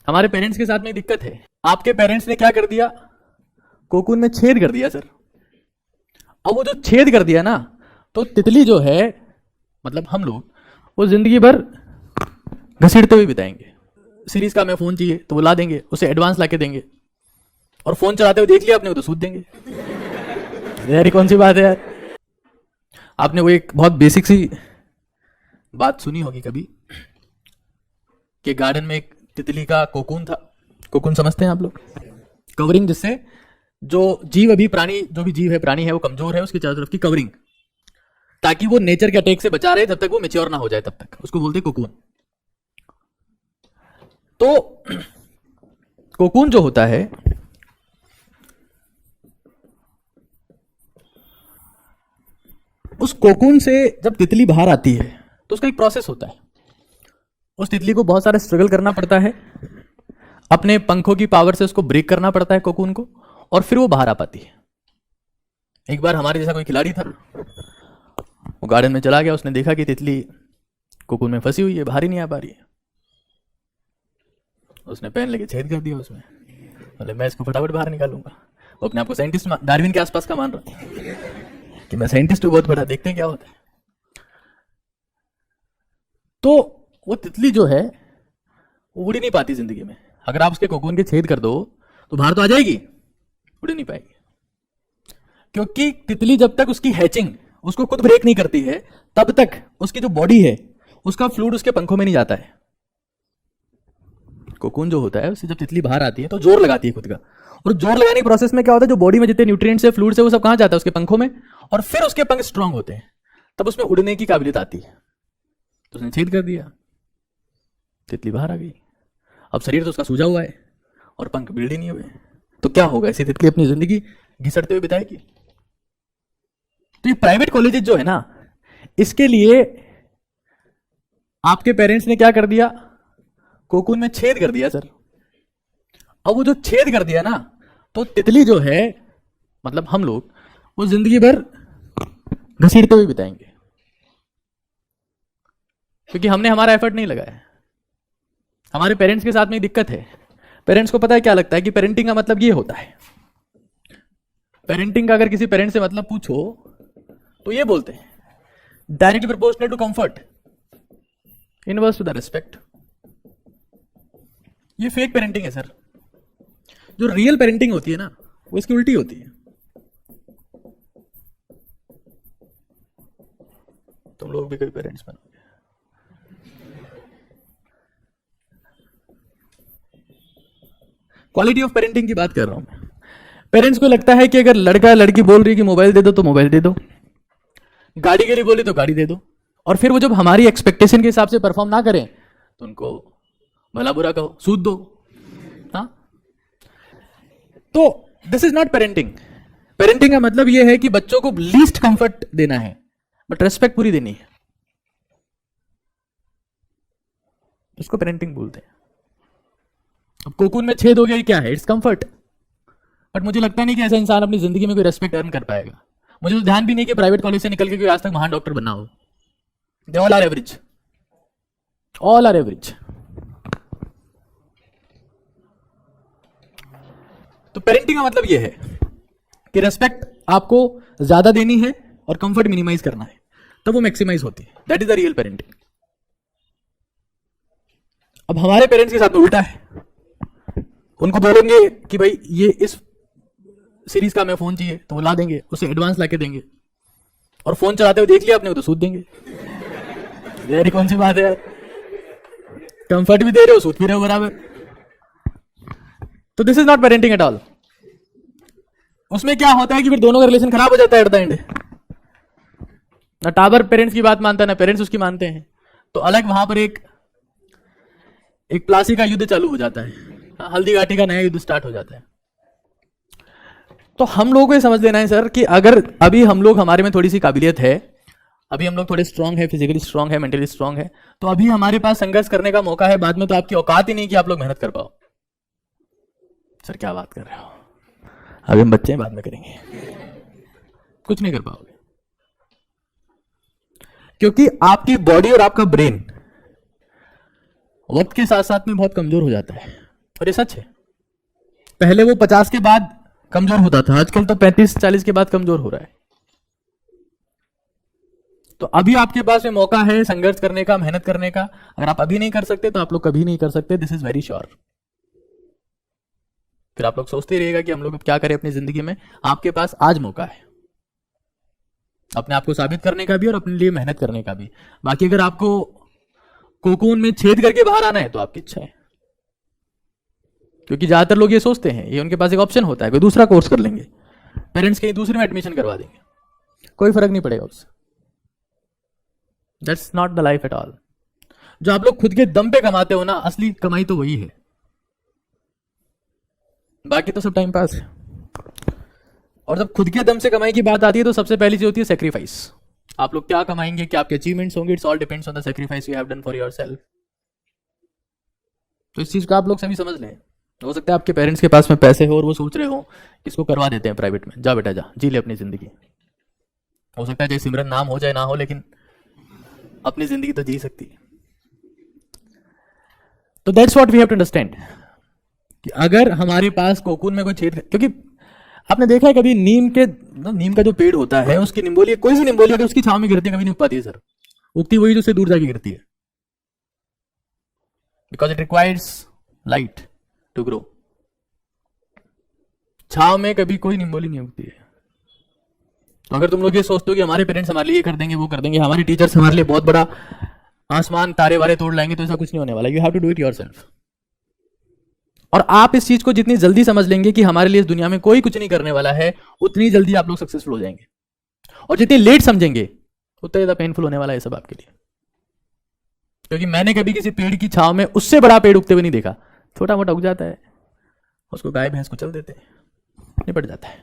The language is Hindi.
हमारे पेरेंट्स के साथ में दिक्कत है। आपके पेरेंट्स ने क्या कर दिया, कोकून में छेद कर दिया सर। अब वो जो छेद कर दिया ना, तो तितली जो है, मतलब हम लोग, वो जिंदगी भर घसीटते हुए बिताएंगे। सीरीज का हमें फोन चाहिए तो वो ला देंगे, उसे एडवांस ला के देंगे, और फोन चलाते हुए देख लिया आपने तो सूद देंगे। यार कौन सी बात है यार। आपने वो एक बहुत बेसिक सी बात सुनी होगी कभी कि गार्डन में एक तितली का कोकून था। कोकून समझते हैं आप लोग? कवरिंग, जिससे जो जीव अभी प्राणी, जो भी जीव है, प्राणी है, वो कमजोर है, उसकी चारों तरफ की कवरिंग, ताकि वो नेचर के अटैक से बचा रहे जब तक वो मैच्योर ना हो जाए, तब तक उसको बोलते हैं कोकून। तो कोकून जो होता है, उस कोकून से जब तितली बाहर आती है तो उसका एक प्रोसेस होता है। उस तितली को बहुत सारा स्ट्रगल करना पड़ता है, अपने पंखों की पावर से उसको ब्रेक करना पड़ता है कोकून को, और फिर वो बाहर आ पाती है। एक बार हमारे जैसा कोई खिलाड़ी था, वो गार्डन में चला गया, उसने देखा कि तितली कोकून में फंसी हुई है, बाहर ही नहीं आ पा रही है। उसने पेन लेके छेद कर दिया उसमें, मतलब मैं इसको फटाफट बाहर निकालूंगा। वो अपने आप को साइंटिस्ट, डार्विन के आसपास का मान रहा था कि मैं साइंटिस्ट हूं बहुत बड़ा, देखते हैं क्या होता है। तो वो तितली जो है वो उड़ ही नहीं पाती जिंदगी में। अगर आप उसके कोकून के छेद कर दो तो बाहर तो आ जाएगी, उड़ नहीं पाएगी, क्योंकि तितली जब तक उसकी हैचिंग उसको खुद ब्रेक नहीं करती है, तब तक उसकी जो बॉडी है उसका फ्लूइड उसके पंखों में नहीं जाता है। कोकून जो होता है, उससे जब तितली बाहर आती है तो जोर लगाती है खुद का, और जोर लगाने के प्रोसेस में क्या होता है, जो बॉडी में जितने न्यूट्रिएंट्स है, फ्लूइड्स है, वो सब कहां जाता है, उसके पंखों में, और फिर उसके पंख स्ट्रांग होते हैं, तब उसमें उड़ने की काबिलियत आती है। तो उसने छेद कर दिया, तितली बाहर आ गई। अब शरीर तो उसका सूजा हुआ है और पंख बिल्ड ही नहीं हुए, तो क्या होगा, ऐसी तितली अपनी जिंदगी घिसटते हुए बिताएगी। तो ये प्राइवेट कॉलेजेस जो है ना, इसके लिए आपके पेरेंट्स ने क्या कर दिया, कोकून में छेद कर दिया सर। अब वो जो छेद कर दिया ना, तो तितली जो है, मतलब हम लोग, वो जिंदगी भर घसीटते हुए बिताएंगे, क्योंकि हमने हमारा एफर्ट नहीं लगाया। हमारे पेरेंट्स के साथ में दिक्कत है। पेरेंट्स को पता है क्या लगता है कि पेरेंटिंग का मतलब ये होता है। पेरेंटिंग का अगर किसी पेरेंट से मतलब पूछो तो ये बोलते हैं, directly proportional to comfort, inverse to the respect. ये फेक पेरेंटिंग है सर। जो रियल पेरेंटिंग होती है ना, वो इसकी उल्टी होती है। तुम लोग भी कभी पेरेंट्स बनोगे। क्वालिटी ऑफ पेरेंटिंग की बात कर रहा हूं मैं। पेरेंट्स को लगता है कि अगर लड़का लड़की बोल रही है कि मोबाइल दे दो तो मोबाइल दे दो, गाड़ी के लिए बोली तो गाड़ी दे दो, और फिर वो जब हमारी एक्सपेक्टेशन के हिसाब से परफॉर्म ना करें तो उनको भला बुरा कहो, सूद दो। हाँ, तो this is not parenting. Parenting का मतलब यह है कि बच्चों को लीस्ट कंफर्ट देना है, बट रेस्पेक्ट पूरी देनी है। इसको पेरेंटिंग बोलते हैं। अब कोकून में छेद हो गया, क्या है, इट्स कंफर्ट, बट मुझे लगता नहीं कि ऐसा इंसान अपनी जिंदगी में कोई रेस्पेक्ट अर्न कर पाएगा। मुझे तो ध्यान भी नहीं कि प्राइवेट कॉलेज से निकल के कोई आज तक महान डॉक्टर बनना हो। They all are average, all are average. तो पेरेंटिंग का मतलब यह है कि रेस्पेक्ट आपको ज्यादा देनी है और कंफर्ट मिनिमाइज करना है, तब वो मैक्सिमाइज होती है। That is the real parenting. अब हमारे पेरेंट्स के साथ उल्टा है। उनको बोलेंगे कि भाई ये इस सीरीज का हमें फोन चाहिए तो वो ला देंगे, उसे एडवांस ला के देंगे, और फोन चलाते हुए देख लिया आपने तो सूद देंगे। यार कौन सी बात है यार। कंफर्ट भी दे रहे हो, सूद भी रहे हो बराबर। तो this is not parenting at all. उसमें क्या होता है कि फिर दोनों का रिलेशन खराब हो जाता है एट द एंड। ना टावर पेरेंट्स की बात मानता है, ना पेरेंट्स उसकी मानते हैं, तो अलग वहां पर एक प्लासी का युद्ध चालू हो जाता है, हल्दी घाटी का नया युद्ध स्टार्ट हो जाता है। तो हम लोगों को ये समझ लेना है सर कि अगर अभी हम लोग, हमारे में थोड़ी सी काबिलियत है, अभी हम लोग थोड़े स्ट्रांग है, फिजिकली स्ट्रांग है, मेंटली स्ट्रांग है, तो अभी हमारे पास संघर्ष करने का मौका है। बाद में तो आपकी औकात ही नहीं कि आप लोग मेहनत कर पाओ। सर क्या बात कर रहे हो, अभी हम बच्चे हैं, बाद में करेंगे, कुछ नहीं कर पाओगे, क्योंकि आपकी बॉडी और आपका ब्रेन वक्त के साथ साथ में बहुत कमजोर हो जाता है। और ये सच है। पहले वो 50 के बाद कमजोर होता था, आजकल तो 35-40 के बाद कमजोर हो रहा है। तो अभी आपके पास में मौका है संघर्ष करने का, मेहनत करने का। अगर आप अभी नहीं कर सकते तो आप लोग कभी नहीं कर सकते, दिस इज वेरी श्योर। फिर आप लोग सोचते रहिएगा कि हम लोग अब क्या करें अपनी जिंदगी में। आपके पास आज मौका है अपने आप को साबित करने का भी और अपने लिए मेहनत करने का भी। बाकी अगर आपको कोकून में छेद करके बाहर आना है तो आपकी इच्छा है, क्योंकि ज्यादातर लोग ये सोचते हैं, ये उनके पास एक ऑप्शन होता है, कोई दूसरा कोर्स कर लेंगे, पेरेंट्स कहीं दूसरे में एडमिशन करवा देंगे, कोई फर्क नहीं पड़ेगा उससे। That's not the life at all. जो आप लोग खुद के दम पे कमाते हो ना, असली कमाई तो वही है, बाकी तो सब टाइम पास है। और जब खुद के दम से कमाई की बात आती है तो सबसे पहली चीज होती है सेक्रीफाइस। आप लोग क्या कमाएंगे, क्या आपके अचीवमेंट्स होंगे, it's all depends on the sacrifice you have done for yourself. तो इस चीज को आप लोग सभी समझ लें। हो सकता है आपके पेरेंट्स के पास में पैसे हो और वो सोच रहे हो इसको करवा देते हैं प्राइवेट में, जा बेटा जा, जी ले अपनी जिंदगी। हो सकता है चाहे सिमरन नाम हो चाहे ना हो, लेकिन अपनी जिंदगी तो जी सकती है। तो that's what we have to understand कि अगर हमारे पास कोकून में कोई छेद, क्योंकि आपने देखा है कभी नीम का जो पेड़ होता है उसकी निम्बोली, कोई सी निम्बोली अगर उसकी छाव में गिरती है कभी नहीं उग पाती है सर, उगती वही जो उससे दूर जाके गिरती है, because it requires light to grow. छाव में कभी कोई निम्बोली नहीं उगती है। तो अगर तुम लोग ये सोचते हो कि हमारे पेरेंट्स हमारे लिए ये कर देंगे वो कर देंगे, हमारे टीचर्स हमारे लिए बहुत बड़ा आसमान तारे वारे तोड़ लाएंगे, तो ऐसा कुछ नहीं होने वाला। You have to do it yourself. और आप इस चीज को जितनी जल्दी समझ लेंगे कि हमारे लिए इस दुनिया में कोई कुछ नहीं करने वाला है, उतनी जल्दी आप लोग सक्सेसफुल हो जाएंगे। और जितनी लेट समझेंगे उतना ज्यादा पेनफुल होने वाला है सब आपके लिए। क्योंकि मैंने कभी किसी पेड़ की छाव में उससे बड़ा पेड़ उगते हुए नहीं देखा। छोटा मोटा उग जाता है, उसको गाय भैंस को चल देते हैं, निपट जाता है।